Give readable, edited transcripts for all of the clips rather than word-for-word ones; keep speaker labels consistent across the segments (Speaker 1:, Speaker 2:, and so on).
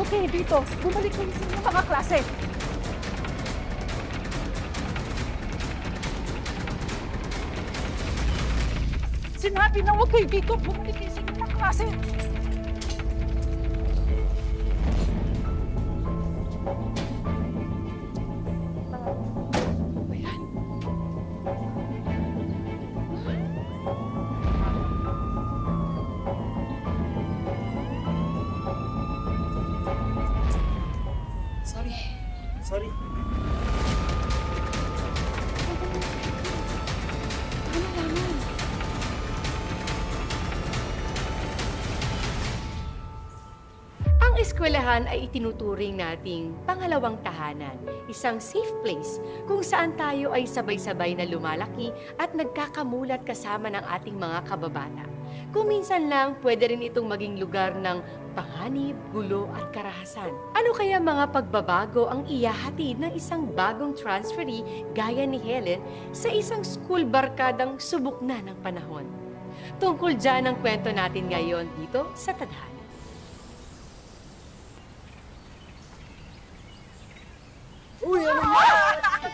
Speaker 1: kayo dito. Bumalik kayo sa inyong mga klase. Sinabi na huwag kayo dito. Bumalik kayo sa inyong mga klase.
Speaker 2: Sorry.
Speaker 3: Ang eskwelahan ay itinuturing nating pangalawang tahanan, isang safe place kung saan tayo ay sabay-sabay na lumalaki at nagkakamulat kasama ng ating mga kababata. Kung minsan lang, pwede rin itong maging lugar ng panganib, gulo at karahasan. Ano kaya mga pagbabago ang iyahatid ng isang bagong transferee gaya ni Helen sa isang school barkadang subok na ng panahon? Tungkol dyan ang kwento natin ngayon dito sa Tadhana.
Speaker 2: Uy, ano yan?
Speaker 4: Ano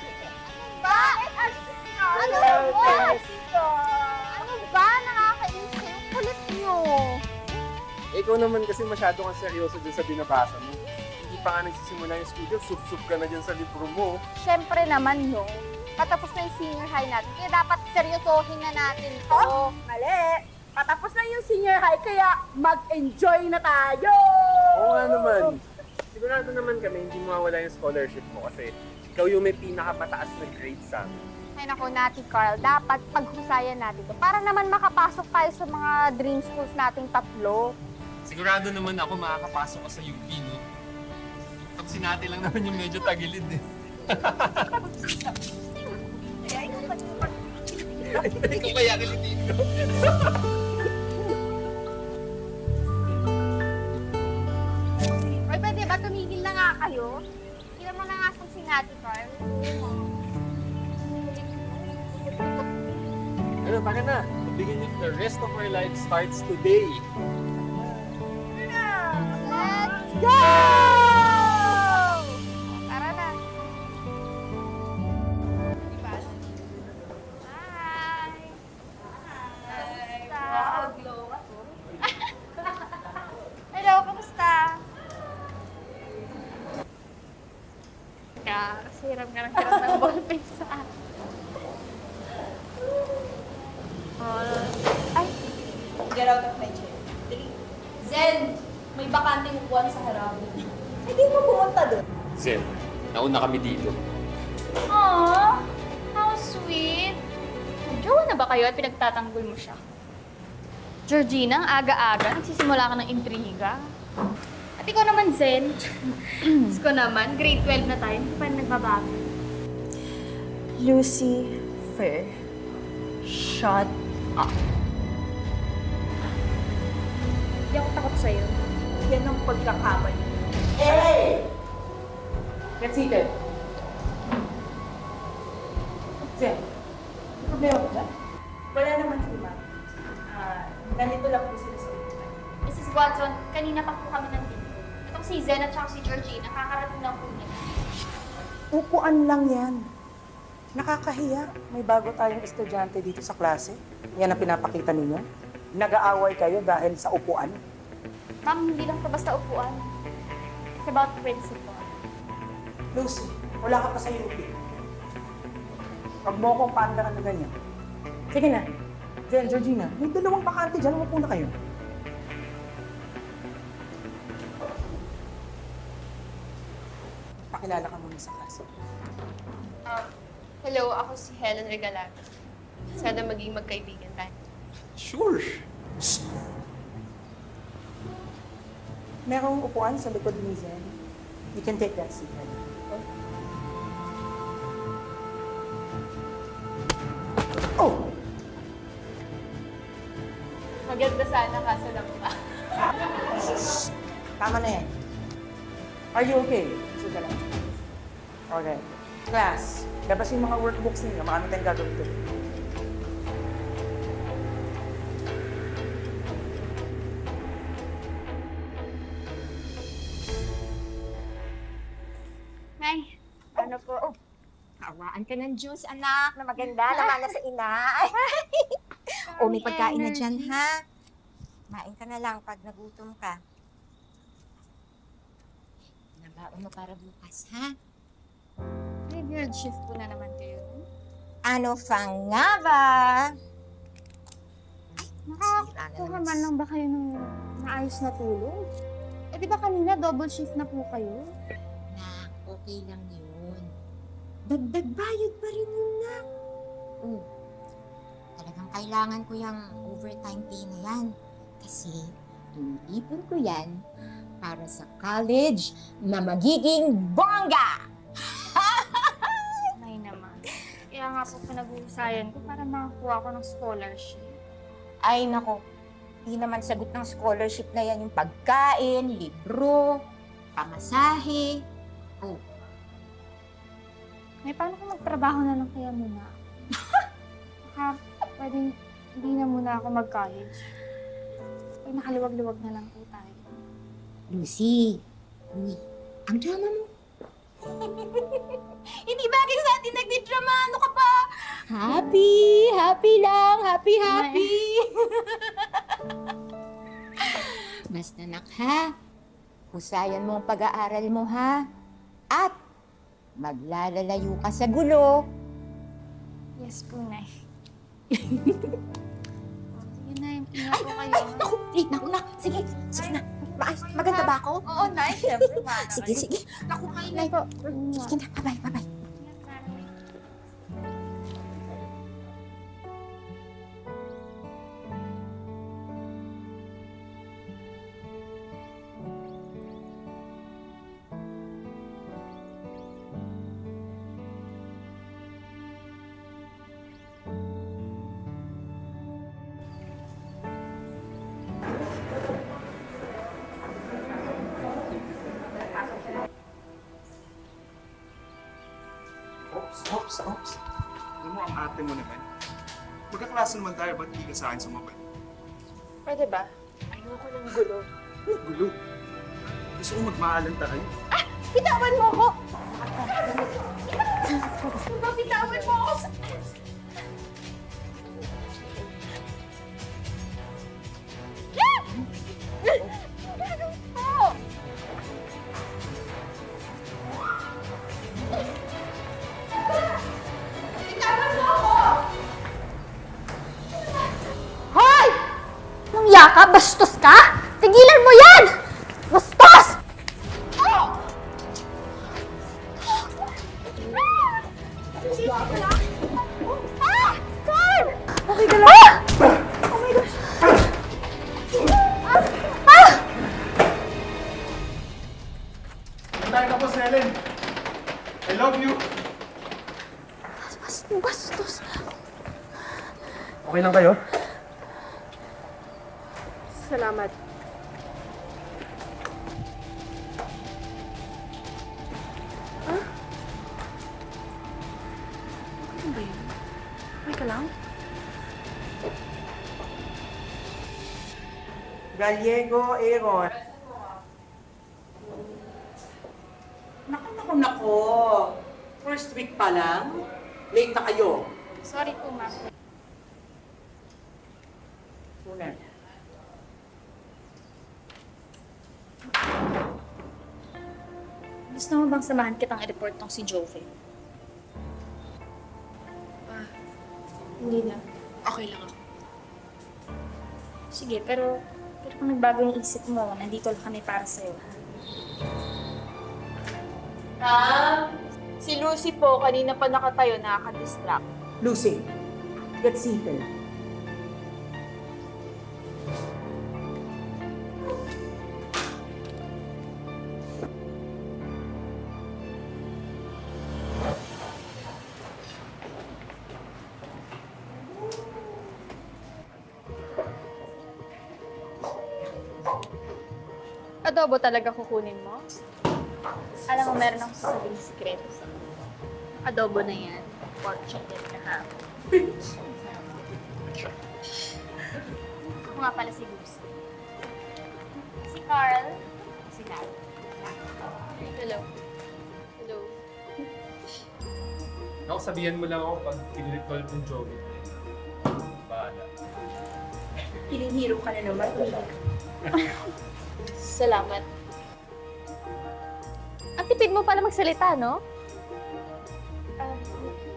Speaker 4: ba? Ano ba? Nakakainis kayo. Kulit nyo.
Speaker 2: Ikaw naman kasi masyado kang seryoso dyan sa binabasa mo. Hindi pa nga nagsisimula yung studio, sup-sup ka na dyan sa libro mo.
Speaker 4: Siyempre naman, no. Patapos na yung senior high natin. Kaya dapat seryosohin na natin to.
Speaker 1: Mali. Patapos na yung senior high, kaya mag-enjoy na tayo!
Speaker 2: Oo nga naman. Sigurado naman kami, hindi mawawala yung scholarship mo kasi ikaw yung may pinakamataas na grade sa amin.
Speaker 4: Ay naku, Nati Carl, dapat paghusayan natin to para naman makapasok tayo sa mga dream schools nating tatlo.
Speaker 5: Sigurado naman ako makakapasok ko sa UP, no? Pag sinati lang naman yung medyo tagilid, eh. Ikaw kaya kilitin ko.
Speaker 4: Ay, pwede ba tumigil na nga kayo? Hindi mo na nga si Nati Carl.
Speaker 2: Ano, baka na.
Speaker 5: The beginning of the rest of our life starts today.
Speaker 4: Let's go! Tara na. Hi! Kamusta? Hello, kamusta? Kasi hiram ka ng ballpen sa akin. Ay!
Speaker 6: Get out of my chair. Dali. Zen! May bakanteng upuan sa harap. Hindi mo pumunta doon.
Speaker 5: Zen, nauna kami dito.
Speaker 7: Aww, how sweet. Nagjowa na ba kayo at pinagtatanggol mo siya? Georgina, ang aga-aga, nagsisimula ka ng intriga. At ikaw naman, Zen. Ko naman, grade 12 na tayo, hindi pa nagbabago.
Speaker 6: Lucifer, shut up.
Speaker 7: Hindi ako takot sa'yo.
Speaker 6: Yan ang pagkakamali.
Speaker 1: Hey! Get seated. Zen, may problema ba dyan?
Speaker 6: Wala naman si Ma'am. Nandito lang po sila sa upuan.
Speaker 7: Mrs. Watson, kanina pa po kami nandito. Itong si Zen at saka si Georgina, nakakarating lang po nila.
Speaker 1: Upuan lang yan. Nakakahiya. May bago tayong estudyante dito sa klase. Yan ang pinapakita ninyo. Nag-aaway kayo dahil sa upuan.
Speaker 7: Ma'am, hindi lang ito basta upuan. It's about principle.
Speaker 1: Lucy, wala ka pa sa UP. Huwag mo akong paandaran na ganyan. Sige na. Jen, Georgina, may dalawang bakante dyan. Umupo na kayo. Pakilala ka muna sa klase.
Speaker 7: Hello, ako si Helen Regalado. Sana maging magkaibigan tayo.
Speaker 5: Sure.
Speaker 1: Merong upuan sa likod ni Zen. You can take that seat. Oh!
Speaker 7: Maganda sana kaso lang pa.
Speaker 1: Tama na yan. Are you okay? Isa ka lang. Okay. Class, labas yung mga workbooks ninyo. Marami tayong gagawin doon.
Speaker 8: Daan ka ng juice, anak, na maganda, naman na sa ina. O, may pagkain na dyan, ha? Kumain ka na lang pag nagutom ka. Nabaon mo para bukas, ha?
Speaker 7: Graveyard shift po na naman kayo.
Speaker 8: Ano fang nga ba?
Speaker 4: Nakakuha man lang ba kayo ng maayos na tulog? Eh di ba kanina double shift na po kayo?
Speaker 8: Nak, okay lang yun. Dagdag bayad pa rin yun, nak. Oh, talagang kailangan ko yung overtime pay na yan. Kasi iniipon ko yan para sa college na magiging bongga!
Speaker 7: Ay naman. Kaya nga po pinag-uusayan ko para makakuha ko ng scholarship.
Speaker 8: Ay, nako. Di naman sagot ng scholarship na yan yung pagkain, libro, pamasahe. Oh,
Speaker 4: May paano kung magtrabaho na lang kaya muna? Baka pwedeng hindi na muna ako mag-college. Ay, nakaliwag-liwag na lang po tayo.
Speaker 8: Lucy. Uy, ang drama mo. Hindi bagay sa atin nagdi-drama. Ano ka pa? Happy! Happy lang! Happy, happy! Basta nak, ha? Husayan mo ang pag-aaral mo, ha? At maglalalayo ka sa gulo.
Speaker 7: Yes po, Nay. Sige, Nay. Ingat po kayo.
Speaker 8: Naku, late na ako, nak. Sige, sige na. Maganda ba ako?
Speaker 7: Oo, Nay. Siyempre,
Speaker 8: Sige, sige. Naku,
Speaker 4: Nay po.
Speaker 8: sige na. Bye-bye, bye-bye.
Speaker 9: Oops. Alam mo, ang ate mo naman. Magkaklase naman tayo, ba't hindi ka sa akin sumabay?
Speaker 1: Pwede ba? Ayoko ng gulo.
Speaker 9: Gulo. Gusto ko magmaalan tayo.
Speaker 1: Bitawan mo ako! Bitawan mo ako!
Speaker 4: Hoy! Nang yaka, bastos ka? Tigilan mo yan! Bastos! Carl! Okay ka lang? Oh my gosh!
Speaker 9: Tayo ka po, Selen. I love you.
Speaker 4: Bastos!
Speaker 2: Okay lang kayo?
Speaker 1: Salamat. Ano ba yun? Okay ka lang?
Speaker 10: Gallego, Aaron. Nako. First week pa lang. Late na kayo.
Speaker 7: Sorry po, ma'am.
Speaker 10: Una.
Speaker 7: Gusto mo bang samahan kitang i-report tong si Jovel?
Speaker 6: Hindi na. Okay lang ako.
Speaker 7: Sige, pero kung nagbago yung isip mo, nandito lang kami para sa'yo.
Speaker 6: Si Lucy po, kanina pa nakatayo, nakaka-distract.
Speaker 10: Lucy, get seated.
Speaker 7: Adobo talaga kukunin mo? Alam mo, meron akong sasabihin sikreto sa adobo na yan. Pork chicken na ha. Ako nga pala si Lucy. Si Carl. Si Carl. Hello. Hello.
Speaker 5: Ako, sabihan mo lang ako pag pinilit ko yung Joey. Bahala.
Speaker 6: Feeling hero ka na naman.
Speaker 7: Salamat. Ang tipid mo pala magsalita, no?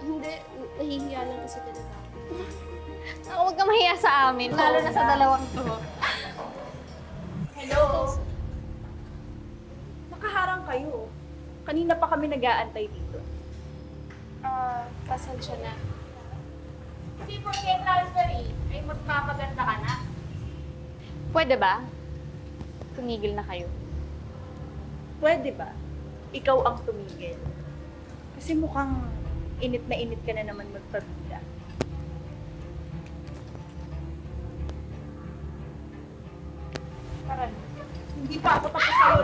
Speaker 6: Hindi, nahihiya lang kasi talaga.
Speaker 7: Ako, huwag ka mahiya sa amin, lalo na sa dalawang to.
Speaker 6: Hello? Nakaharang kayo. Kanina pa kami nag-aantay dito. Pasensya na.
Speaker 7: Hindi porque transfer ay magpapaganda ka na. Pwede ba? Tumigil na kayo.
Speaker 6: Pwede ba? Ikaw ang tumigil. Kasi mukhang init na init ka na naman magpabida. Parang, hindi pa ako tapos sa'yo.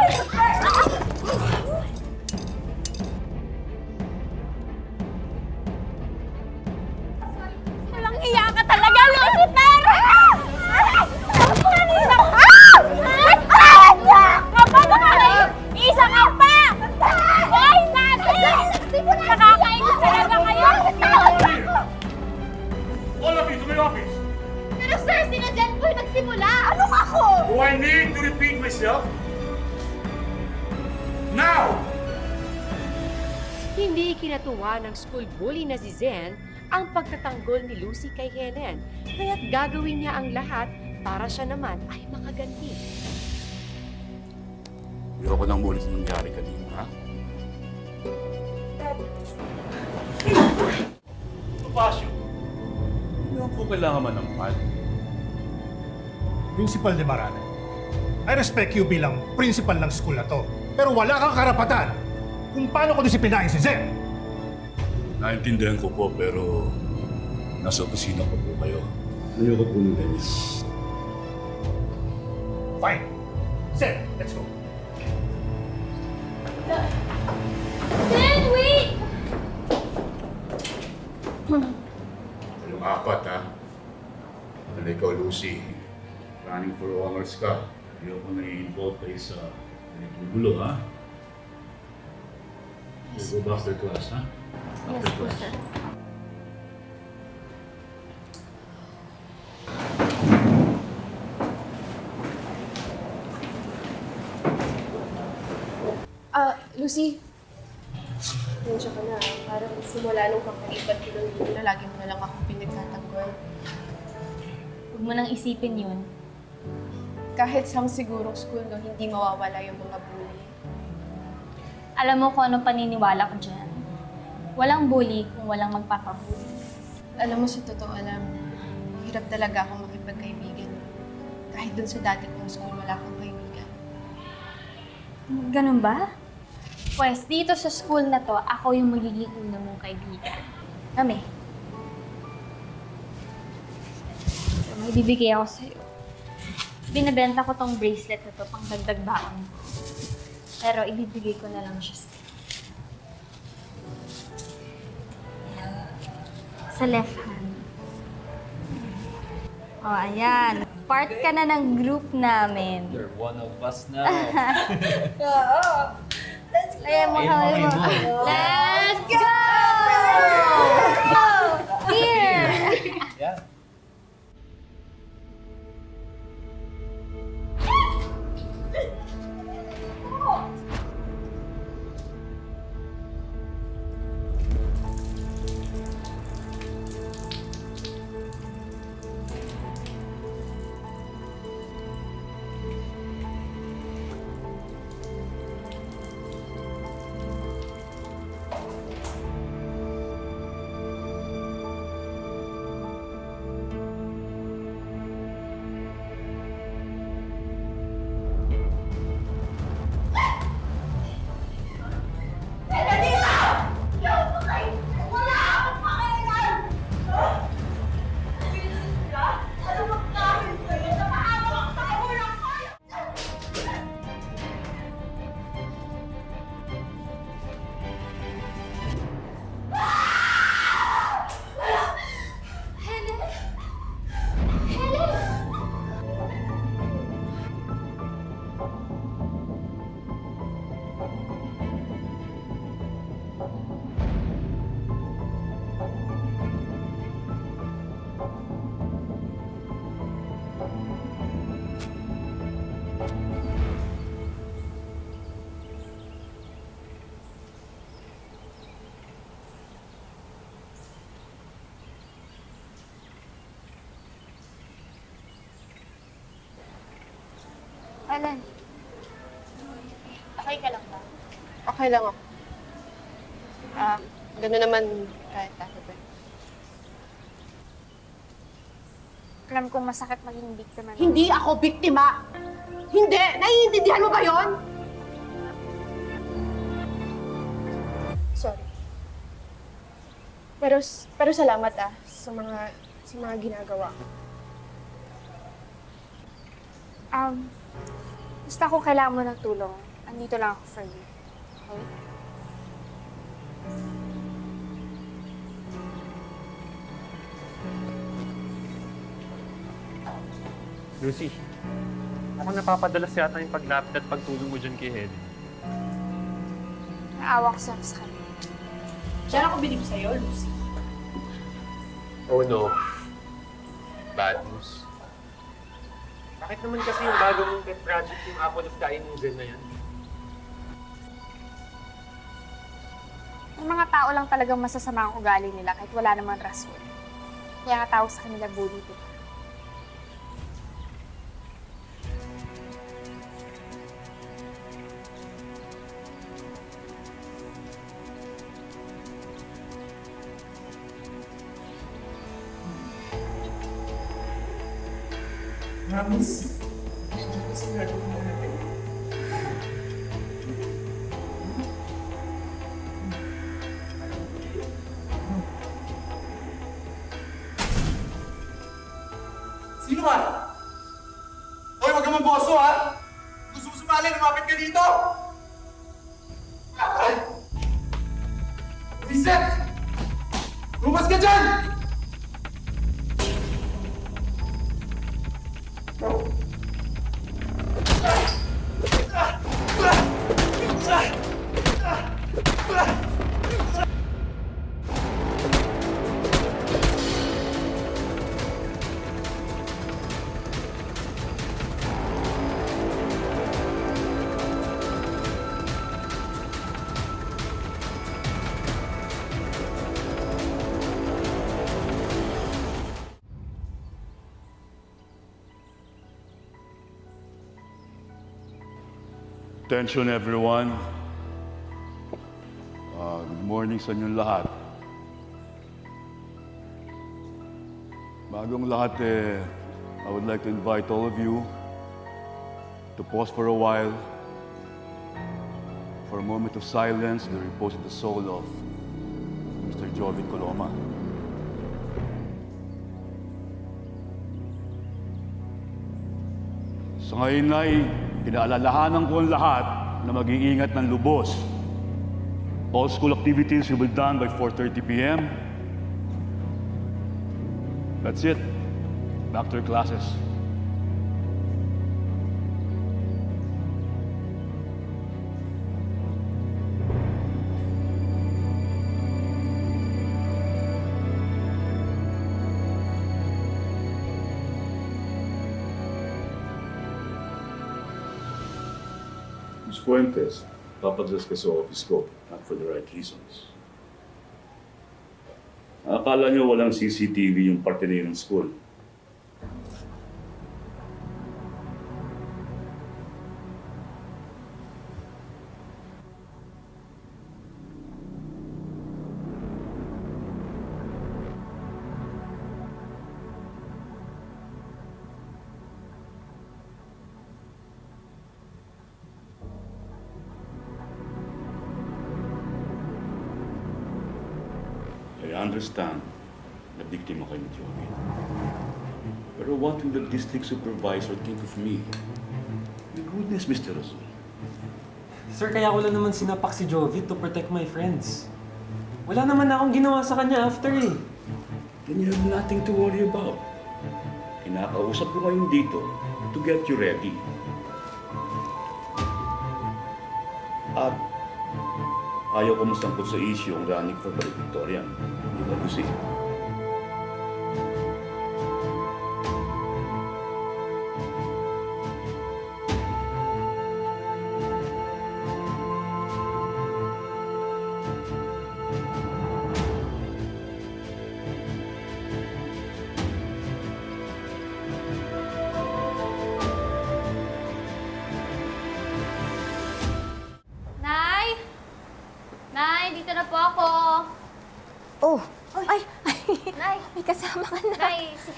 Speaker 7: Walang iya ka talaga, Lucifer! Kanina ka! Kapag ka isa ka pa! Hoy, natin! Nakakainis talaga kayo!
Speaker 9: All of you to my office!
Speaker 7: Pero sir, sina Jen po yung nagsimula! Anong ako?
Speaker 9: Do I need to repeat myself? Now!
Speaker 3: Hindi kinatuwa ng school bully na si Zen ang pagtatanggol ni Lucy kay Helen, kaya't gagawin niya ang lahat para siya naman ay makaganti.
Speaker 11: Ayoko nang muli sa nangyari kanina, ha?
Speaker 9: Pasyo.
Speaker 11: Hindi ko kailangan manampal.
Speaker 12: Principal de Marana, I respect you bilang principal ng school na to. Pero wala kang karapatan kung paano ko disiplinahin si Zen.
Speaker 11: Naintindihan ko po, pero nasa opisina ko po kayo. Ayoko po ng ganyan.
Speaker 12: Fine. Zen, let's go.
Speaker 7: Jen, wait!
Speaker 11: Yung apat, ha? Ano ikaw, Lucy? Running for honors ka. Ayoko na-involve kayo sa gulo, ha? We'll go back to class, ha?
Speaker 7: Yes po, sir.
Speaker 6: Lucy. Nandiyan ka na. Parang simula nung kakalipat ko ng dito na lagi mo na lang akong pinagtatanggol.
Speaker 7: Huwag mo nang isipin yun.
Speaker 6: Kahit sang sigurong school no, hindi mawawala yung mga bully.
Speaker 7: Alam mo kung anong paniniwala ko dyan. Walang bully kung walang magpapabully.
Speaker 6: Alam mo, sa totoo alam, hirap talaga akong makipagkaibigan. Kahit dun sa dati kong school, wala akong kaibigan.
Speaker 7: Ganun ba? Pues, dito sa school na to, ako yung magiging una mong kaibigan. Kami. So, may bibigay ako sa'yo. Binibenta ko tong bracelet na to pang dagdag baon ko. Pero ibibigay ko na lang siya sa'yo. Sa left hand. O, ayan. Part ka na ng group namin.
Speaker 5: You're one of us now.
Speaker 7: Ayan mo, kawin mo. Let's go! Here!
Speaker 5: Yeah.
Speaker 4: Helen, okay ka lang ba?
Speaker 6: Okay lang ako. Gano'n naman kahit dati ba?
Speaker 4: Alam kong masakit maging biktima.
Speaker 10: Hindi ako biktima! Hindi! Naiintindihan mo ba yon?
Speaker 6: Sorry. Pero salamat sa mga ginagawa ko.
Speaker 4: Basta kung kailangan mo ng tulong, andito lang ako for you. Okay?
Speaker 5: Lucy, ako napapadalas yata yung paglapit at pagtulong mo dyan kay Helen.
Speaker 4: Naawa ko sa kanya.
Speaker 1: Diyan ako bilib sa'yo, Lucy.
Speaker 5: Oh no. Bad news. Bakit naman kasi yung bago mong pet project yung Apple of Kain Noodle na yan?
Speaker 4: May mga tao lang talagang masasama ang ugali nila kahit wala namang rason. Kaya nga tawag sa kanila bully, diba?
Speaker 1: Ramos, medyo kasi gagawin na natin.
Speaker 9: Sino ka? Hoy, wag kang mamboso, ha? Gusto mo sumali, lumapit ka dito! Ay! Reset! Lumas ka dyan!
Speaker 11: Attention everyone. Good morning sa inyong lahat. Bagong lahat I would like to invite all of you to pause for a while for a moment of silence to repose the soul of Mr. Jovin Coloma. So ngayon ay pinaalalahanan ko ang lahat na mag-iingat ng lubos. All school activities will be done by 4:30 p.m. That's it. Back to your classes. Ms. Fuentes, papadlas ka sa office ko, not for the right reasons. Akala niyo walang CCTV yung parte na yun ng school. I understand na biktima kayo ni Joey. Pero what will the district supervisor think of me? My goodness, Mr. Razul.
Speaker 13: Sir, kaya ko lang naman sinapak si Jovi to protect my friends. Wala naman akong ginawa sa kanya after eh.
Speaker 11: Then you have nothing to worry about. Kinakausap ko ngayon dito to get you ready. At ayaw ko masangkot sa issue ang running for valedictorian. Di ba, Lucy?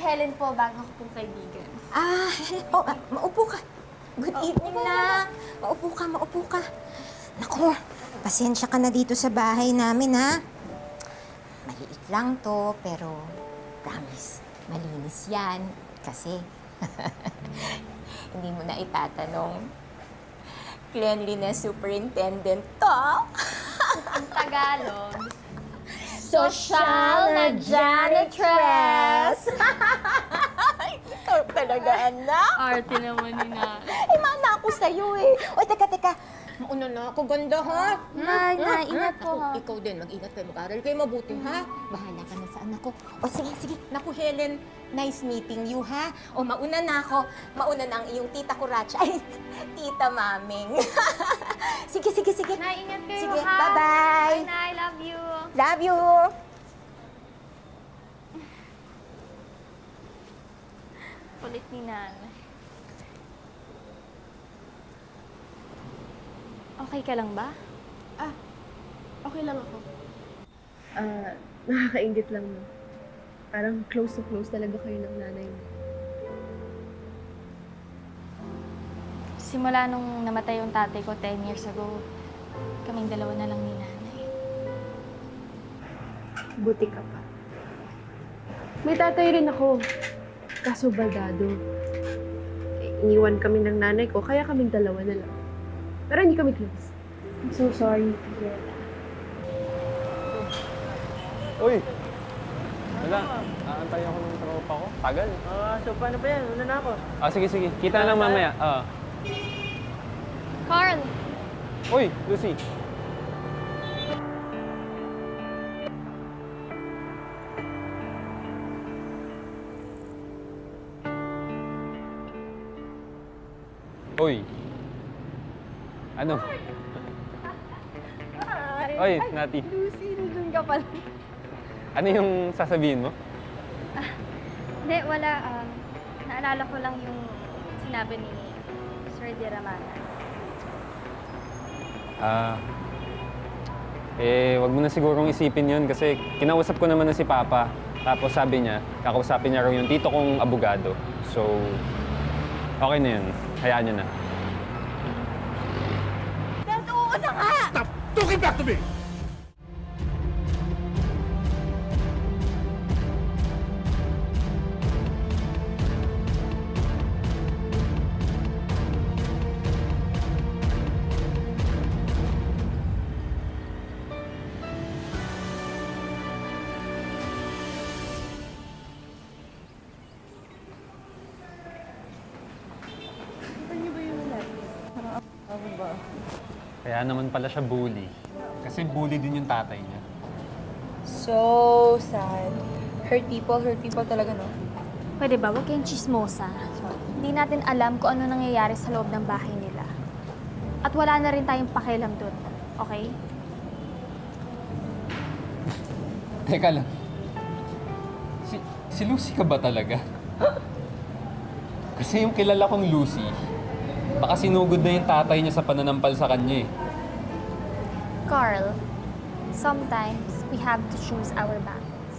Speaker 7: Helen po, bago ko pong kaibigan.
Speaker 8: Ah, maupo ka. Good evening na. Maupo ka. Naku, pasensya ka na dito sa bahay namin, ha? Maliit lang to, pero promise, malinis yan. Kasi, hindi mo na itatanong. Cleanliness superintendent to.
Speaker 7: Ang Tagalog.
Speaker 8: Social na janitress! Ikaw talaga, anak.
Speaker 7: Arte naman ni Nay.
Speaker 8: Mana ako sa'yo eh. O, teka. Mauna na ako, ganda ha?
Speaker 7: Nay, ingat po ha.
Speaker 8: Ikaw din, mag-ingat kayo, mag-aral kayo mabuti ha? Bahala ka na sa anak ko. O sige. Naku, Helen, nice meeting you ha? O, mauna na ako. Mauna na ang iyong tita Kuracha. Ay, tita Maming. sige.
Speaker 7: Nay, ingat kayo
Speaker 8: Sige,
Speaker 7: ha.
Speaker 8: bye-bye.
Speaker 7: Bye, Nay. Love you.
Speaker 8: Love you.
Speaker 7: Kulit ni Nanay. Okay ka lang ba?
Speaker 6: Okay lang ako. Nakakaingit lang no. Parang close talaga kayo ng nanay mo.
Speaker 7: Simula nung namatay yung tatay ko 10 years ago, kaming dalawa na lang ni Nanay.
Speaker 6: Buti ka pa. May tatay rin ako. Kaso baldado. Iniwan kami ng nanay ko, kaya kaming dalawa na lang. Pero hindi kami close. I'm so sorry to hear that.
Speaker 5: Uy! Wala, aantay ako ng tropa ko. Tagal.
Speaker 10: So paano ba yan? Una na ako.
Speaker 5: Sige. Kita na lang mamaya.
Speaker 7: Carl!
Speaker 5: Uy, Lucy! Uy! Ano? Oy, Nati.
Speaker 7: Lucy, nandun ka pala.
Speaker 5: Ano yung sasabihin mo?
Speaker 7: Hindi, wala. Naalala ko lang yung sinabi ni Sir Di Ramana.
Speaker 5: Wag mo na sigurong isipin yun kasi kinausap ko naman na si Papa. Tapos sabi niya, kakausapin niya raw yung tito kong abogado. So, okay na yun. Hayaan niyo na.
Speaker 8: Oo na nga!
Speaker 12: Stop talking back to me!
Speaker 5: Kaya naman pala siya bully. Kasi bully din yung tatay niya.
Speaker 6: So sad. Hurt people talaga, no?
Speaker 7: Pwede ba? Huwag kayong chismosa. Hindi natin alam kung ano nangyayari sa loob ng bahay nila. At wala na rin tayong pakialam doon. Okay?
Speaker 5: Teka lang. Si Lucy ka ba talaga? Kasi yung kilala kong Lucy, baka sinugod na yung tatay niya sa pananampal sa kanya eh.
Speaker 7: Carl, sometimes we have to choose our battles.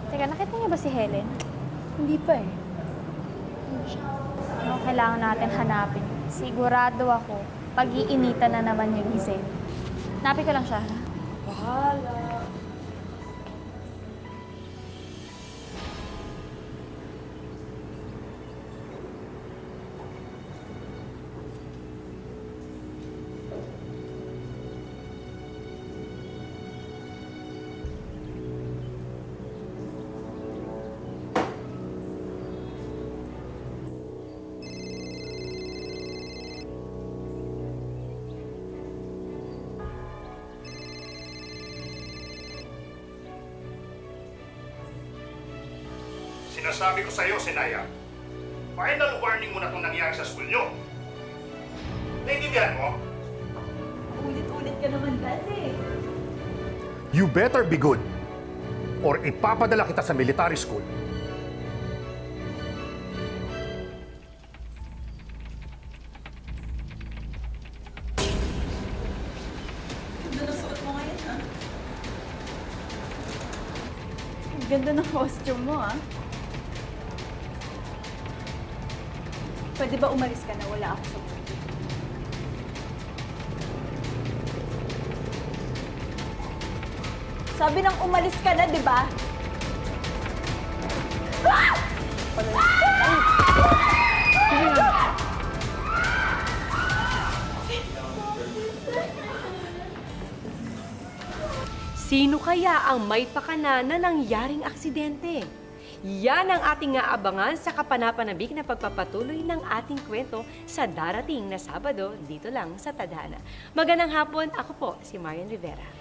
Speaker 7: Teka, nakita niyo ba si Helen?
Speaker 6: Hindi pa eh.
Speaker 7: Ano kailangan natin hanapin? Sigurado ako, pag-iinitan na naman yung Giselle. Hanapin ko lang siya, ha?
Speaker 6: Bahala.
Speaker 12: Sinasabi ko sa'yo, Sinaya, final warning mo na itong nangyari sa school nyo. Naintindihan mo?
Speaker 6: Ulit-ulit ka naman dati.
Speaker 12: You better be good or ipapadala kita sa military school.
Speaker 7: Ganda ng costume mo, ah. Pwede ba umalis ka na? Wala ako sa mood. Sabi nang umalis ka na, di ba?
Speaker 3: Sino kaya ang may pakana na nangyaring aksidente? Yan ang ating aabangan sa kapanapanabik na pagpapatuloy ng ating kwento sa darating na Sabado dito lang sa Tadhana. Magandang hapon, ako po si Marian Rivera.